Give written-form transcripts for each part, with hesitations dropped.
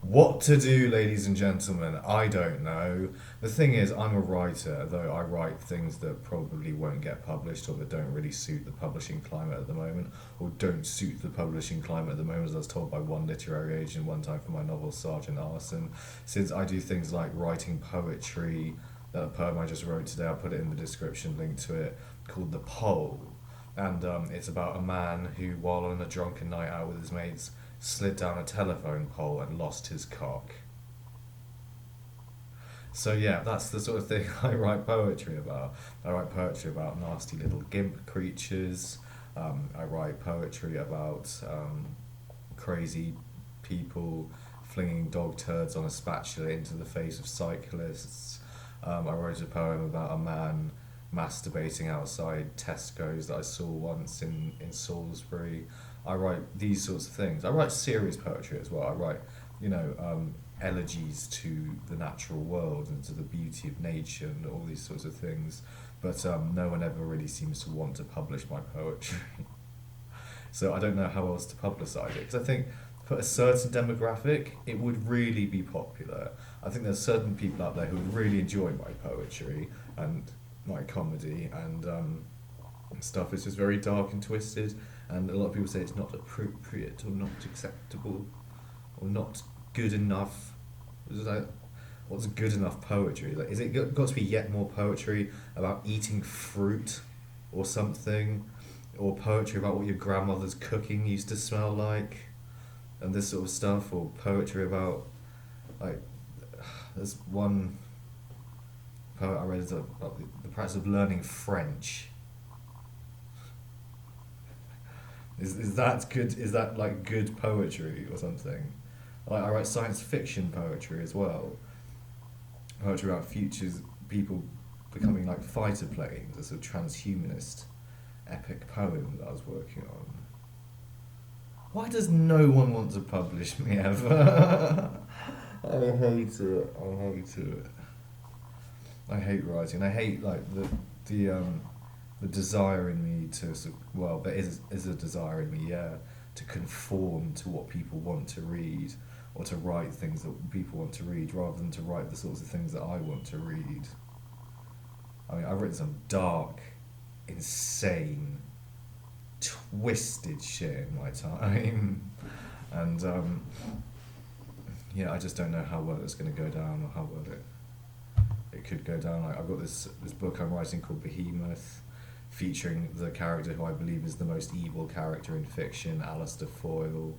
What to do, ladies and gentlemen? I don't know. The thing is, I'm a writer, though I write things that probably won't get published or that don't really suit the publishing climate at the moment, or don't suit the publishing climate at the moment, as I was told by one literary agent one time for my novel Sergeant Arson. Since I do things like writing poetry, that poem I just wrote today, I'll put it in the description, link to it, called The Pole. And it's about a man who, while on a drunken night out with his mates, slid down a telephone pole and lost his cock. So yeah, that's the sort of thing I write poetry about. I write poetry about nasty little gimp creatures. I write poetry about crazy people flinging dog turds on a spatula into the face of cyclists. I wrote a poem about a man masturbating outside Tesco's that I saw once in Salisbury. I write these sorts of things. I write serious poetry as well. I write, you know, elegies to the natural world and to the beauty of nature and all these sorts of things. But no one ever really seems to want to publish my poetry. So I don't know how else to publicise it. Because I think for a certain demographic, it would really be popular. I think there's certain people out there who would really enjoy my poetry and my comedy and stuff. It's just very dark and twisted, and a lot of people say it's not appropriate or not acceptable or not good enough. It's like, what's good enough poetry? Like, is it got to be yet more poetry about eating fruit or something, or poetry about what your grandmother's cooking used to smell like, and this sort of stuff, or poetry about like there's one poet I read about the practice of learning French. Is that good? Is that like good poetry or something? Like I write science fiction poetry as well. Poetry about futures, people becoming like fighter planes. A sort of transhumanist epic poem that I was working on. Why does no one want to publish me ever? I hate it. I hate it. I hate writing. I hate like the desire in me to well, there is a desire in me, yeah, to conform to what people want to read, or to write things that people want to read, rather than to write the sorts of things that I want to read. I mean, I've written some dark, insane, twisted shit in my time, and yeah, I just don't know how well it's going to go down or how well it could go down. Like I've got this book I'm writing called Behemoth, featuring the character who I believe is the most evil character in fiction, Alistair Foyle,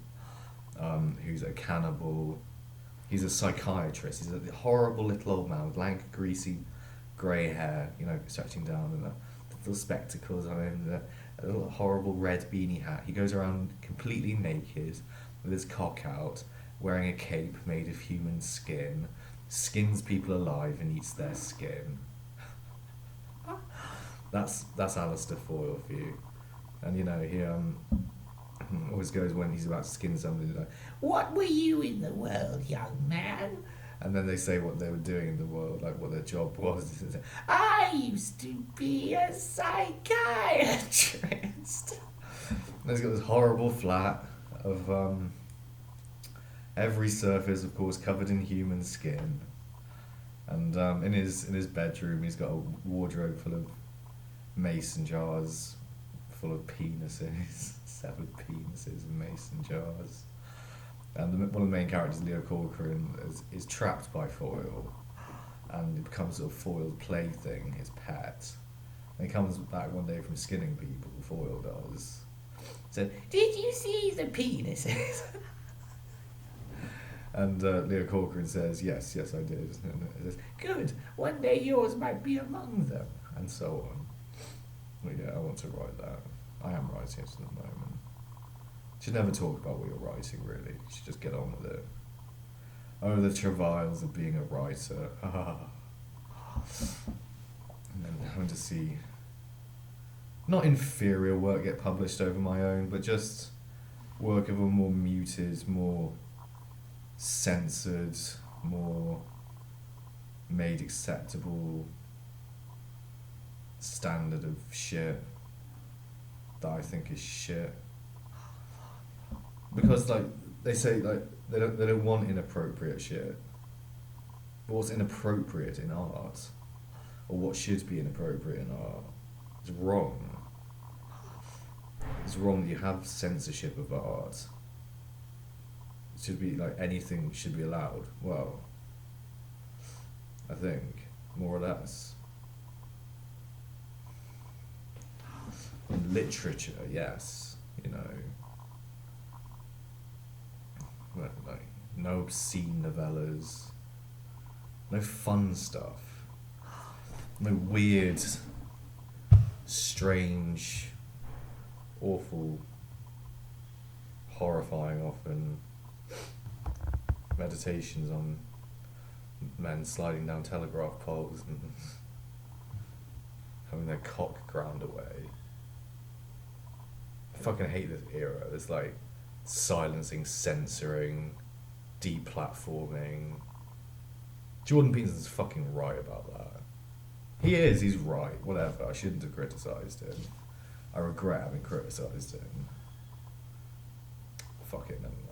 who's a cannibal. He's a psychiatrist. He's a horrible little old man with lank, greasy, grey hair, you know, stretching down, and the little spectacles on him, a little horrible red beanie hat. He goes around completely naked with his cock out, wearing a cape made of human skin, skins people alive and eats their skin. That's Alistair Foyle for you. And you know, he always goes when he's about to skin somebody like, "What were you in the world, young man?" And then they say what they were doing in the world, like what their job was. I used to be a psychiatrist. And he's got this horrible flat of every surface, of course, covered in human skin. And in his bedroom, he's got a wardrobe full of mason jars, full of penises, severed penises in mason jars. And one of the main characters, Leo Corcoran, is trapped by Foyle, and it becomes sort of Foyle's plaything, his pet. And he comes back one day from skinning people, Foyle does. So, did you see the penises? And Leo Corcoran says, yes, yes, I did. And he says, good, one day yours might be among them, and so on. Well, yeah, I want to write that. I am writing it at the moment. You should never talk about what you're writing, really. You should just get on with it. Oh, the travails of being a writer. And then having to see not inferior work get published over my own, but just work of a more muted, more censored, more made acceptable standard of shit that I think is shit. Because like they say, like They don't want inappropriate shit. But what's inappropriate in art, or what should be inappropriate in art, is wrong. It's wrong that you have censorship of art. It should be like anything should be allowed. Well, I think more or less. In literature, yes, you know, like no obscene novellas, no fun stuff, no weird, strange, awful, horrifying often meditations on men sliding down telegraph poles and having their cock ground away. I fucking hate this era. There's like silencing, censoring, deplatforming. Jordan Peterson's fucking right about that. He is, he's right, whatever. I shouldn't have criticised him. I regret having criticised him. Fuck it, never mind.